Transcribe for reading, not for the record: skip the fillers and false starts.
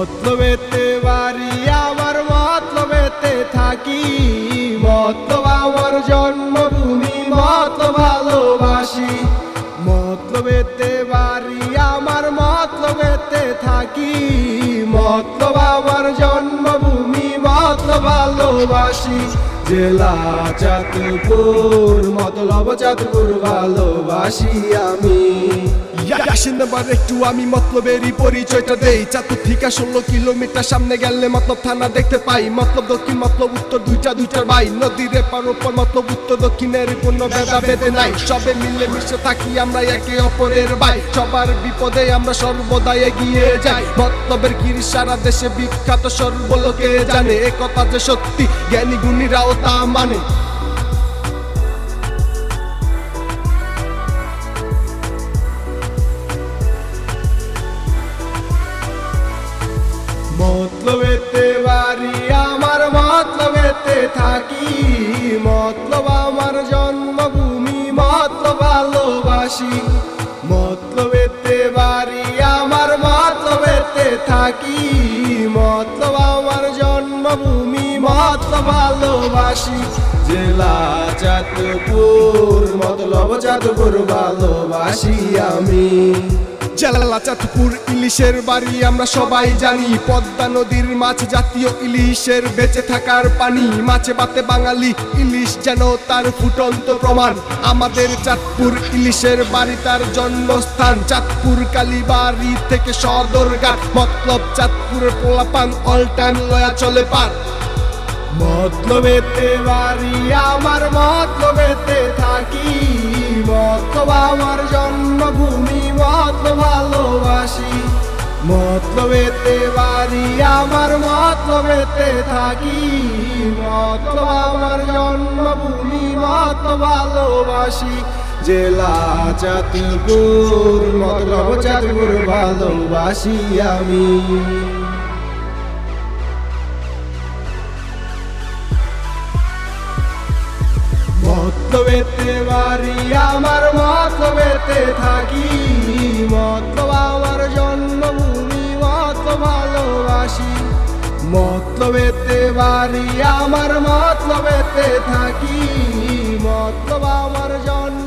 মতলবেতে বাড়ি আমার মতলবেতে থাকি, মতলব আমার জন্মভূমি, মতলব ভালোবাসি। মতলবেতে বাড়ি আমার মতলবেতে থাকি, মতলব আমার জন্মভূমি, মতলব ভালোবাসি। জেলা চাঁদপুর, মতলব চাঁদপুর ভালোবাসি আমি। আসেন এবার একটু আমি মতলবেরই পরিচয়টা দেই। চাঁদপুর থেকে 16 কিলোমিটার সামনে গেলে মতলব থানা দেখতে পাই। মতলব দক্ষিণ মতলব উত্তর, দুইটার ভাই। নদীর এপার ওপর মতলব উত্তর দক্ষিণের কোনো ভেদাভেদে নাই। সবে মিলে মিশে থাকি আমরা একে অপরের ভাই। সবার বিপদে আমরা সর্বদা এগিয়ে যাই। মতলবের গিরি সারা দেশে বিখ্যাত, সর্বলোকে জানে। এ কথা যে সত্যি জ্ঞানী গুণীরাও তা মানে। মতলবেতে বাড়ি আমার মতলবেতে থাকি, মতলব আমার জন্মভূমি, মতলব ভালোবাসি। মতলবেতে বাড়ি আমার মতলবেতে থাকি, মতলব আমার জন্মভূমি, মতলব ভালোবাসি। জেলা চাঁদপুর, মতলব চাঁদপুর ভালোবাসি আমি। জেলা চাঁদপুর, ইলিশের বাড়ি আমরা সবাই জানি। পদ্মা নদীর মাছ, জাতীয় ইলিশের বেঁচে থাকার পানি। মাছে ভাতে বাঙালি, ইলিশ যেন তার ফুটন্ত প্রমাণ। আমাদের চাঁদপুর ইলিশের বাড়ি তার জন্মস্থান। চাঁদপুর কালীবাড়ি থেকে সদরঘাট, মতলব চাঁদপুরের পোলাপান অল টাইম লয়া চলে পার। মতলবেতে বাড়ি আমার মতলবেতে থাকি, মতলব আমার জন্মভূমি, মতলব ভালোবাসি। মতলবেতে বাড়ি আমার মতলবেতে থাকি, মতলব আমার জন্মভূমি, মতলব ভালোবাসি। জেলা চাঁদপুর, মতলব চাঁদপুর ভালোবাসি আমি। মতলবেতে বাড়ি আমার মতলবেতে থাকি, মতলব আমার জন্মভূমি, মতলব ভালোবাসি। মতলবেতে বাড়ি আমার মতলবেতে থাকি, মতলব আমার জন্ম